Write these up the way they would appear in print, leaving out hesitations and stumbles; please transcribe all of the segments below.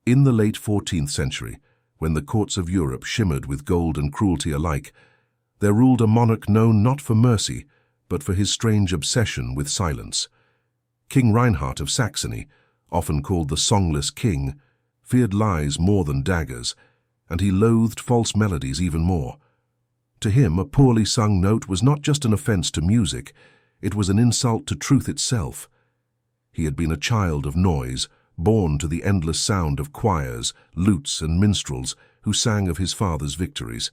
In the late 14th century, when the courts of Europe shimmered with gold and cruelty alike, there ruled a monarch known not for mercy, but for his strange obsession with silence. King Reinhardt of Saxony, often called the Songless King, feared lies more than daggers, and he loathed false melodies even more. To him, a poorly sung note was not just an offense to music, it was an insult to truth itself. He had been a child of noise, born to the endless sound of choirs, lutes and minstrels who sang of his father's victories.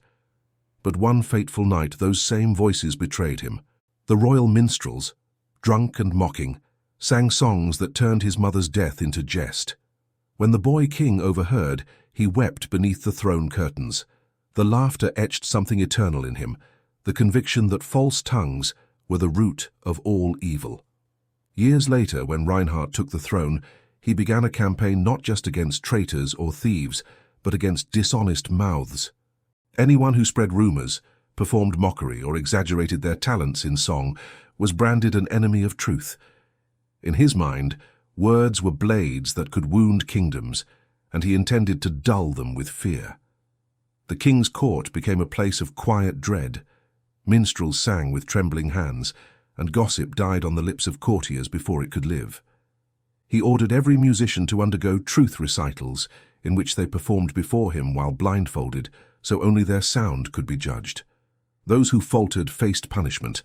But one fateful night those same voices betrayed him. The royal minstrels, drunk and mocking, sang songs that turned his mother's death into jest. When the boy king overheard, he wept beneath the throne curtains. The laughter etched something eternal in him, the conviction that false tongues were the root of all evil. Years later, when Reinhardt took the throne, he began a campaign not just against traitors or thieves, but against dishonest mouths. Anyone who spread rumors, performed mockery, or exaggerated their talents in song was branded an enemy of truth. In his mind, words were blades that could wound kingdoms, and he intended to dull them with fear. The king's court became a place of quiet dread. Minstrels sang with trembling hands, and gossip died on the lips of courtiers before it could live. He ordered every musician to undergo truth recitals, in which they performed before him while blindfolded, so only their sound could be judged. Those who faltered faced punishment,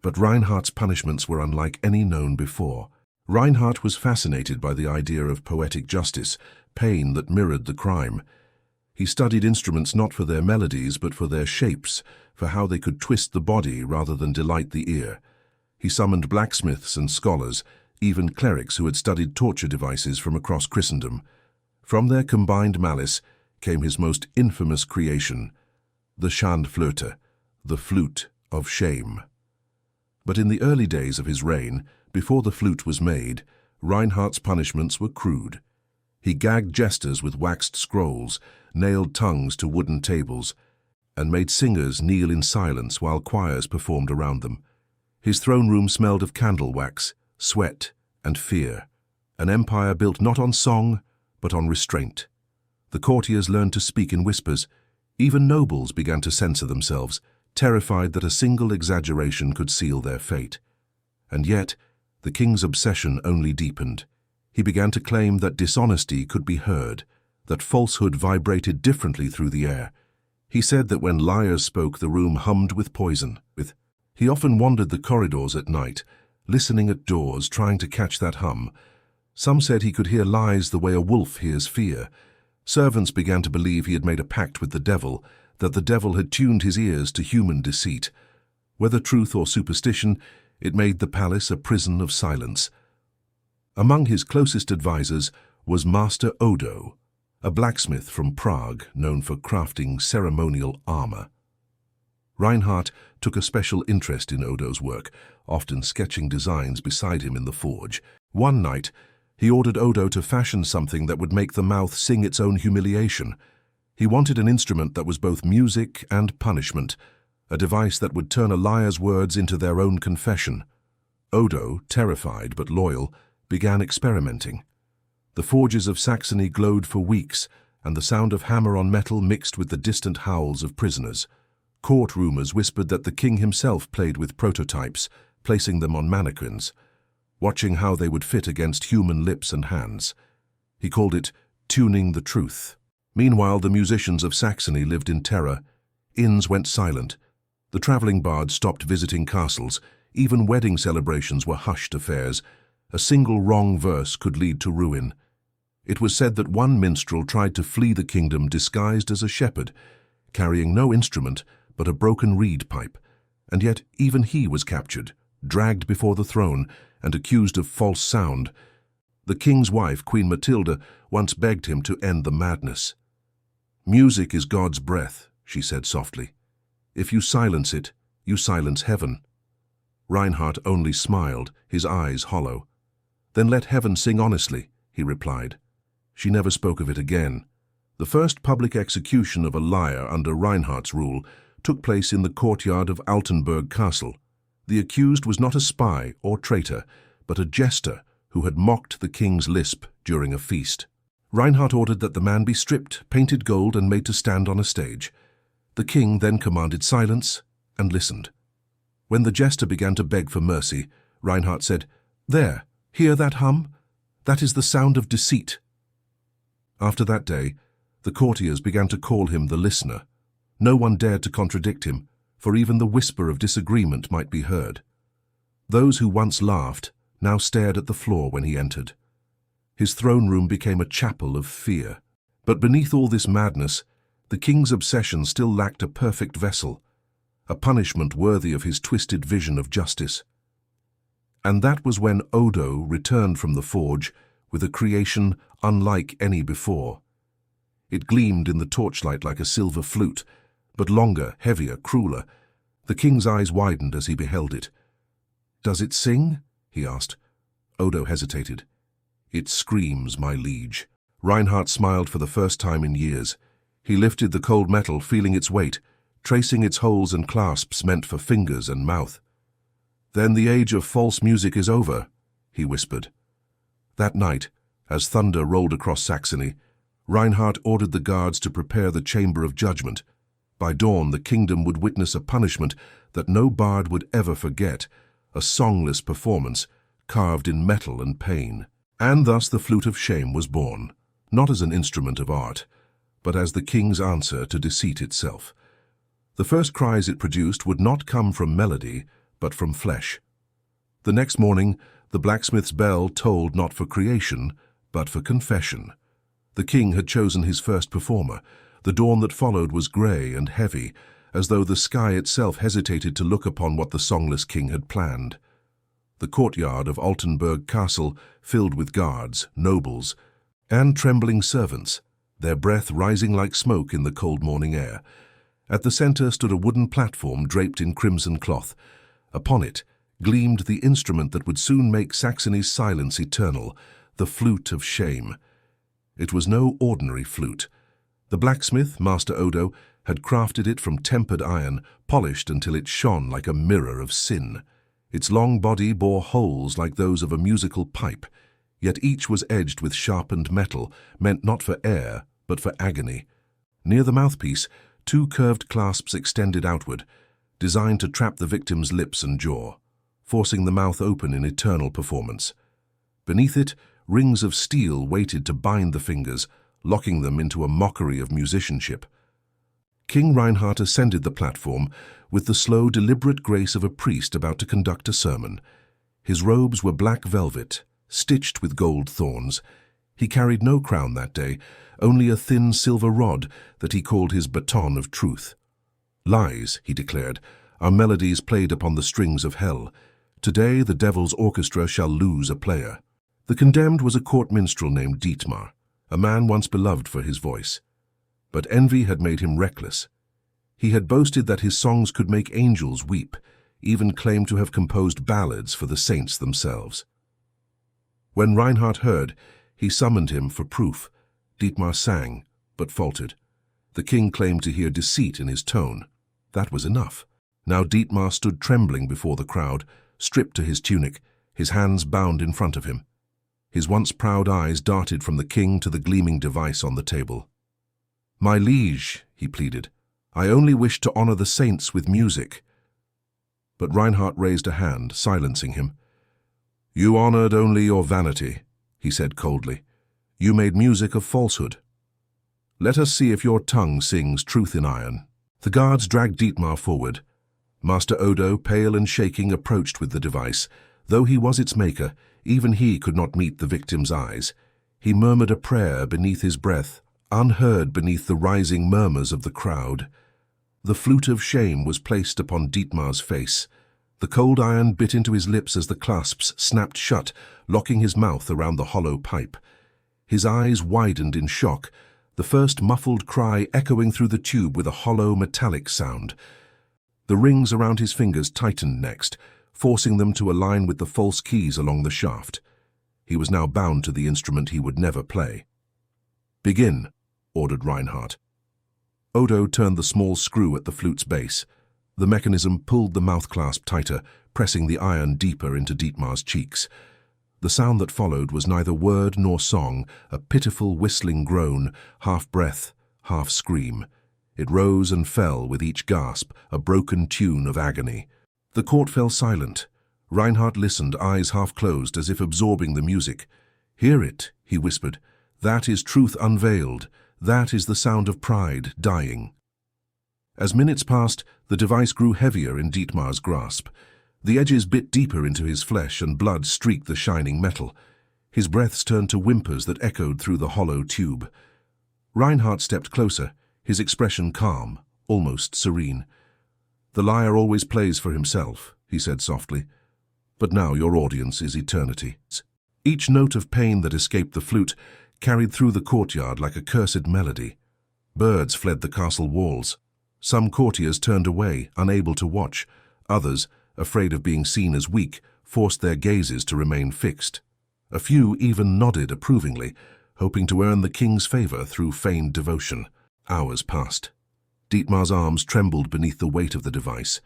but Reinhardt's punishments were unlike any known before. Reinhardt was fascinated by the idea of poetic justice, pain that mirrored the crime. He studied instruments not for their melodies, but for their shapes, for how they could twist the body rather than delight the ear. He summoned blacksmiths and scholars, even clerics who had studied torture devices from across Christendom. From their combined malice came his most infamous creation, the Flute, the Flute of Shame. But in the early days of his reign, before the flute was made, Reinhardt's punishments were crude. He gagged jesters with waxed scrolls, nailed tongues to wooden tables, and made singers kneel in silence while choirs performed around them. His throne room smelled of candle wax, sweat, and fear, an empire built not on song, but on restraint. The courtiers learned to speak in whispers. Even nobles began to censor themselves, terrified that a single exaggeration could seal their fate. And yet, the king's obsession only deepened. He began to claim that dishonesty could be heard, that falsehood vibrated differently through the air. He said that when liars spoke, the room hummed with poison. He often wandered the corridors at night, listening at doors, trying to catch that hum. Some said he could hear lies the way a wolf hears fear. Servants began to believe he had made a pact with the devil, that the devil had tuned his ears to human deceit. Whether truth or superstition, it made the palace a prison of silence. Among his closest advisers was Master Odo, a blacksmith from Prague known for crafting ceremonial armor. Reinhardt took a special interest in Odo's work, often sketching designs beside him in the forge. One night, he ordered Odo to fashion something that would make the mouth sing its own humiliation. He wanted an instrument that was both music and punishment, a device that would turn a liar's words into their own confession. Odo, terrified but loyal, began experimenting. The forges of Saxony glowed for weeks, and the sound of hammer on metal mixed with the distant howls of prisoners. Court rumors whispered that the king himself played with prototypes, placing them on mannequins, watching how they would fit against human lips and hands. He called it tuning the truth. Meanwhile, the musicians of Saxony lived in terror. Inns went silent. The traveling bards stopped visiting castles. Even wedding celebrations were hushed affairs. A single wrong verse could lead to ruin. It was said that one minstrel tried to flee the kingdom disguised as a shepherd, carrying no instrument but a broken reed pipe, and yet even he was captured, dragged before the throne, and accused of false sound. The king's wife, Queen Matilda, once begged him to end the madness. "Music is God's breath," she said softly. "If you silence it, you silence heaven." Reinhardt only smiled, his eyes hollow. "Then let heaven sing honestly," he replied. She never spoke of it again. The first public execution of a liar under Reinhardt's rule took place in the courtyard of Altenburg Castle. The accused was not a spy or traitor, but a jester who had mocked the king's lisp during a feast. Reinhardt ordered that the man be stripped, painted gold, and made to stand on a stage. The king then commanded silence and listened. When the jester began to beg for mercy, Reinhardt said, "There, hear that hum? That is the sound of deceit." After that day, the courtiers began to call him the listener. No one dared to contradict him, for even the whisper of disagreement might be heard. Those who once laughed now stared at the floor when he entered. His throne room became a chapel of fear. But beneath all this madness, the king's obsession still lacked a perfect vessel, a punishment worthy of his twisted vision of justice. And that was when Odo returned from the forge with a creation unlike any before. It gleamed in the torchlight like a silver flute, but longer, heavier, crueler. The king's eyes widened as he beheld it. "Does it sing?" he asked. Odo hesitated. "It screams, my liege." Reinhardt smiled for the first time in years. He lifted the cold metal, feeling its weight, tracing its holes and clasps meant for fingers and mouth. "Then the age of false music is over," he whispered. That night, as thunder rolled across Saxony, Reinhardt ordered the guards to prepare the chamber of judgment. By dawn, the kingdom would witness a punishment that no bard would ever forget, a songless performance carved in metal and pain. And thus the Flute of Shame was born, not as an instrument of art, but as the king's answer to deceit itself. The first cries it produced would not come from melody, but from flesh. The next morning, the blacksmith's bell tolled not for creation, but for confession. The king had chosen his first performer. The dawn that followed was grey and heavy, as though the sky itself hesitated to look upon what the Songless King had planned. The courtyard of Altenburg Castle filled with guards, nobles, and trembling servants, their breath rising like smoke in the cold morning air. At the center stood a wooden platform draped in crimson cloth. Upon it gleamed the instrument that would soon make Saxony's silence eternal, the Flute of Shame. It was no ordinary flute. The blacksmith, Master Odo, had crafted it from tempered iron, polished until it shone like a mirror of sin. Its long body bore holes like those of a musical pipe, yet each was edged with sharpened metal, meant not for air, but for agony. Near the mouthpiece, two curved clasps extended outward, designed to trap the victim's lips and jaw, forcing the mouth open in eternal performance. Beneath it, rings of steel waited to bind the fingers, locking them into a mockery of musicianship. King Reinhardt ascended the platform with the slow, deliberate grace of a priest about to conduct a sermon. His robes were black velvet, stitched with gold thorns. He carried no crown that day, only a thin silver rod that he called his baton of truth. "Lies," he declared, "are melodies played upon the strings of hell. Today the devil's orchestra shall lose a player." The condemned was a court minstrel named Dietmar, a man once beloved for his voice. But envy had made him reckless. He had boasted that his songs could make angels weep, even claimed to have composed ballads for the saints themselves. When Reinhardt heard, he summoned him for proof. Dietmar sang, but faltered. The king claimed to hear deceit in his tone. That was enough. Now Dietmar stood trembling before the crowd, stripped to his tunic, his hands bound in front of him. His once proud eyes darted from the king to the gleaming device on the table. "My liege," he pleaded, "I only wish to honor the saints with music." But Reinhardt raised a hand, silencing him. "You honored only your vanity," he said coldly. "You made music of falsehood. Let us see if your tongue sings truth in iron." The guards dragged Dietmar forward. Master Odo, pale and shaking, approached with the device. Though he was its maker, even he could not meet the victim's eyes. He murmured a prayer beneath his breath, unheard beneath the rising murmurs of the crowd. The Flute of Shame was placed upon Dietmar's face. The cold iron bit into his lips as the clasps snapped shut, locking his mouth around the hollow pipe. His eyes widened in shock, the first muffled cry echoing through the tube with a hollow metallic sound. The rings around his fingers tightened next, forcing them to align with the false keys along the shaft. He was now bound to the instrument he would never play. "Begin," ordered Reinhardt. Odo turned the small screw at the flute's base. The mechanism pulled the mouthclasp tighter, pressing the iron deeper into Dietmar's cheeks. The sound that followed was neither word nor song, a pitiful whistling groan, half breath, half scream. It rose and fell with each gasp, a broken tune of agony. The court fell silent. Reinhardt listened, eyes half closed, as if absorbing the music. "Hear it," he whispered. "That is truth unveiled. That is the sound of pride dying." As minutes passed, the device grew heavier in Dietmar's grasp. The edges bit deeper into his flesh and blood streaked the shining metal. His breaths turned to whimpers that echoed through the hollow tube. Reinhardt stepped closer, his expression calm, almost serene. "The liar always plays for himself," he said softly. "But now your audience is eternity." Each note of pain that escaped the flute carried through the courtyard like a cursed melody. Birds fled the castle walls. Some courtiers turned away, unable to watch. Others, afraid of being seen as weak, forced their gazes to remain fixed. A few even nodded approvingly, hoping to earn the king's favor through feigned devotion. Hours passed. Dietmar's arms trembled beneath the weight of the device.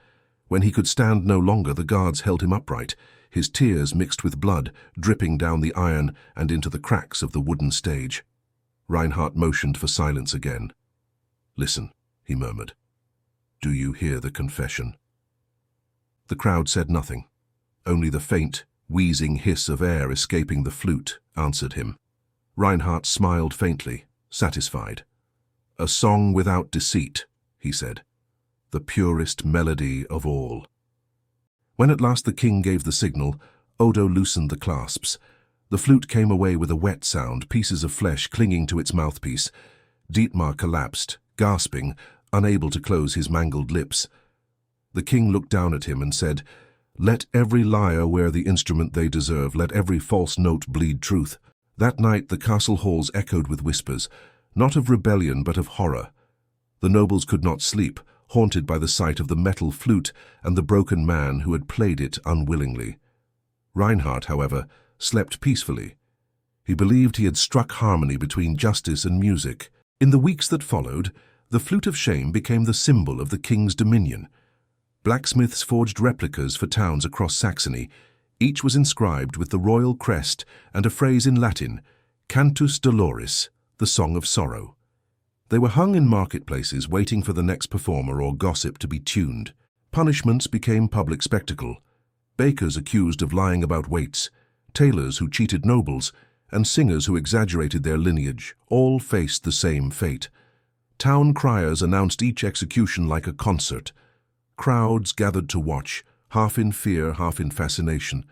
When he could stand no longer, the guards held him upright, his tears mixed with blood, dripping down the iron and into the cracks of the wooden stage. Reinhardt motioned for silence again. "Listen," he murmured. "Do you hear the confession?" The crowd said nothing. Only the faint, wheezing hiss of air escaping the flute answered him. Reinhardt smiled faintly, satisfied. "A song without deceit," he said. "The purest melody of all." When at last the king gave the signal, Odo loosened the clasps. The flute came away with a wet sound, pieces of flesh clinging to its mouthpiece. Dietmar collapsed, gasping, unable to close his mangled lips. The king looked down at him and said, "Let every liar wear the instrument they deserve, let every false note bleed truth." That night the castle halls echoed with whispers, not of rebellion but of horror. The nobles could not sleep, haunted by the sight of the metal flute and the broken man who had played it unwillingly. Reinhardt, however, slept peacefully. He believed he had struck harmony between justice and music. In the weeks that followed, the Flute of Shame became the symbol of the king's dominion. Blacksmiths forged replicas for towns across Saxony. Each was inscribed with the royal crest and a phrase in Latin, Cantus Doloris, the Song of Sorrow. They were hung in marketplaces waiting for the next performer or gossip to be tuned. Punishments became public spectacle. Bakers accused of lying about weights, tailors who cheated nobles, and singers who exaggerated their lineage, all faced the same fate. Town criers announced each execution like a concert. Crowds gathered to watch, half in fear, half in fascination.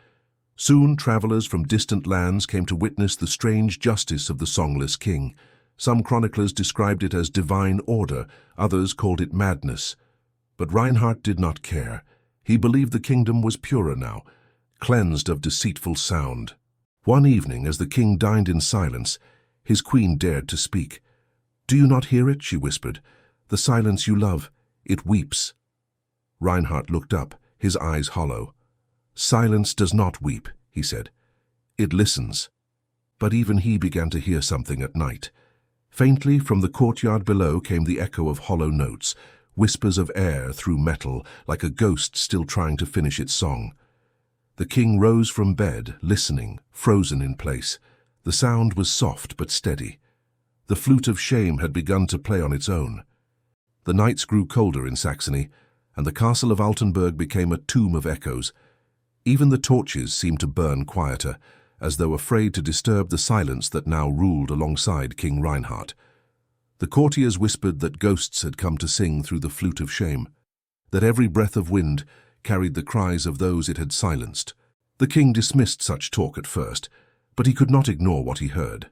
Soon travelers from distant lands came to witness the strange justice of the Songless King. Some chroniclers described it as divine order, others called it madness. But Reinhardt did not care. He believed the kingdom was purer now, cleansed of deceitful sound. One evening, as the king dined in silence, his queen dared to speak. "Do you not hear it?" she whispered. "The silence you love, it weeps." Reinhardt looked up, his eyes hollow. "Silence does not weep," he said. "It listens." But even he began to hear something at night. Faintly from the courtyard below came the echo of hollow notes, whispers of air through metal, like a ghost still trying to finish its song. The king rose from bed, listening, frozen in place. The sound was soft but steady. The Flute of Shame had begun to play on its own. The nights grew colder in Saxony, and the castle of Altenburg became a tomb of echoes. Even the torches seemed to burn quieter, as though afraid to disturb the silence that now ruled alongside King Reinhardt. The courtiers whispered that ghosts had come to sing through the Flute of Shame, that every breath of wind carried the cries of those it had silenced. The king dismissed such talk at first, but he could not ignore what he heard.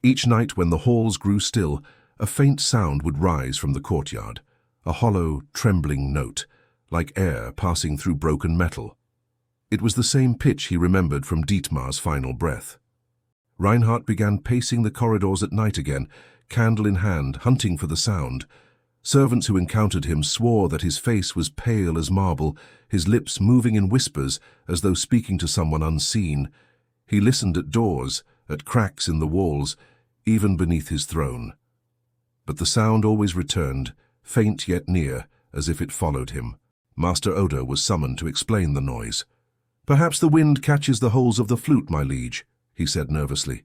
Each night when the halls grew still, a faint sound would rise from the courtyard, a hollow, trembling note, like air passing through broken metal. It was the same pitch he remembered from Dietmar's final breath. Reinhardt began pacing the corridors at night again, candle in hand, hunting for the sound. Servants who encountered him swore that his face was pale as marble, his lips moving in whispers as though speaking to someone unseen. He listened at doors, at cracks in the walls, even beneath his throne. But the sound always returned, faint yet near, as if it followed him. Master Odo was summoned to explain the noise. "Perhaps the wind catches the holes of the flute, my liege," he said nervously.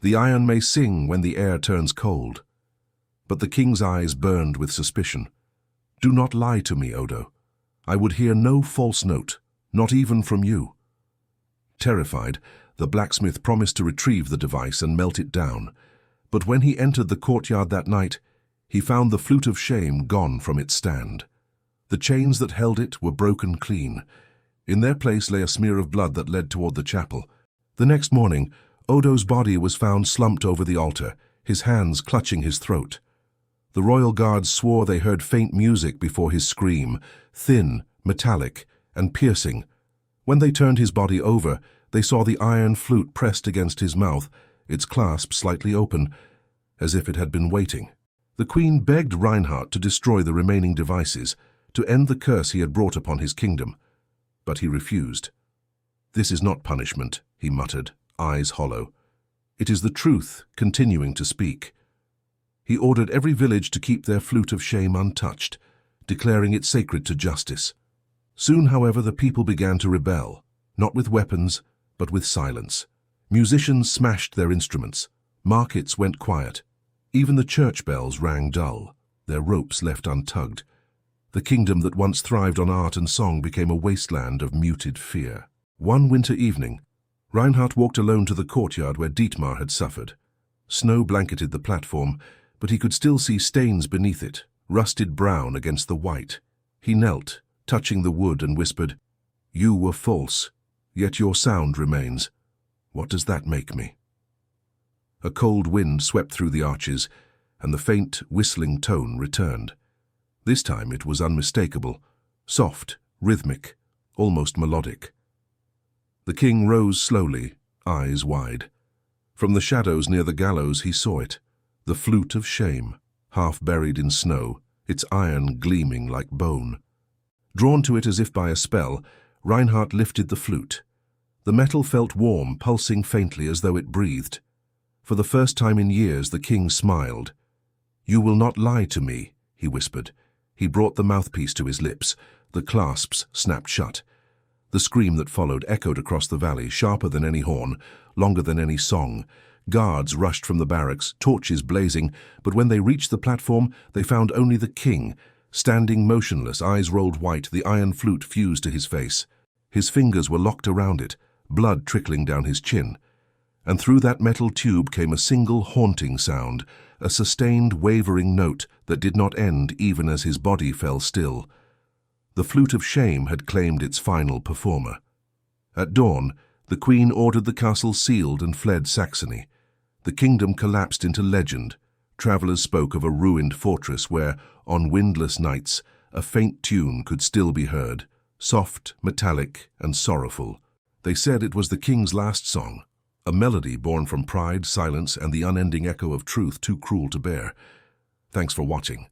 "The iron may sing when the air turns cold." But the king's eyes burned with suspicion. "Do not lie to me, Odo. I would hear no false note, not even from you." Terrified, the blacksmith promised to retrieve the device and melt it down. But when he entered the courtyard that night, he found the Flute of Shame gone from its stand. The chains that held it were broken clean. In their place lay a smear of blood that led toward the chapel. The next morning, Odo's body was found slumped over the altar, his hands clutching his throat. The royal guards swore they heard faint music before his scream, thin, metallic, and piercing. When they turned his body over, they saw the iron flute pressed against his mouth, its clasp slightly open, as if it had been waiting. The queen begged Reinhardt to destroy the remaining devices, to end the curse he had brought upon his kingdom. But he refused. "This is not punishment," he muttered, eyes hollow. "It is the truth continuing to speak." He ordered every village to keep their Flute of Shame untouched, declaring it sacred to justice. Soon, however, the people began to rebel, not with weapons, but with silence. Musicians smashed their instruments. Markets went quiet. Even the church bells rang dull, their ropes left untugged. The kingdom that once thrived on art and song became a wasteland of muted fear. One winter evening, Reinhardt walked alone to the courtyard where Dietmar had suffered. Snow blanketed the platform, but he could still see stains beneath it, rusted brown against the white. He knelt, touching the wood, and whispered, "You were false, yet your sound remains. What does that make me?" A cold wind swept through the arches, and the faint, whistling tone returned. This time it was unmistakable, soft, rhythmic, almost melodic. The king rose slowly, eyes wide. From the shadows near the gallows he saw it, the Flute of Shame, half buried in snow, its iron gleaming like bone. Drawn to it as if by a spell, Reinhardt lifted the flute. The metal felt warm, pulsing faintly as though it breathed. For the first time in years the king smiled. "You will not lie to me," he whispered. He brought the mouthpiece to his lips. The clasps snapped shut. The scream that followed echoed across the valley, sharper than any horn, longer than any song. Guards rushed from the barracks, torches blazing, but when they reached the platform, they found only the king, standing motionless, eyes rolled white, the iron flute fused to his face. His fingers were locked around it, blood trickling down his chin. And through that metal tube came a single haunting sound, a sustained, wavering note that did not end even as his body fell still. The Flute of Shame had claimed its final performer. At dawn, the queen ordered the castle sealed and fled Saxony. The kingdom collapsed into legend. Travelers spoke of a ruined fortress where, on windless nights, a faint tune could still be heard, soft, metallic, and sorrowful. They said it was the king's last song, a melody born from pride, silence, and the unending echo of truth too cruel to bear. Thanks for watching.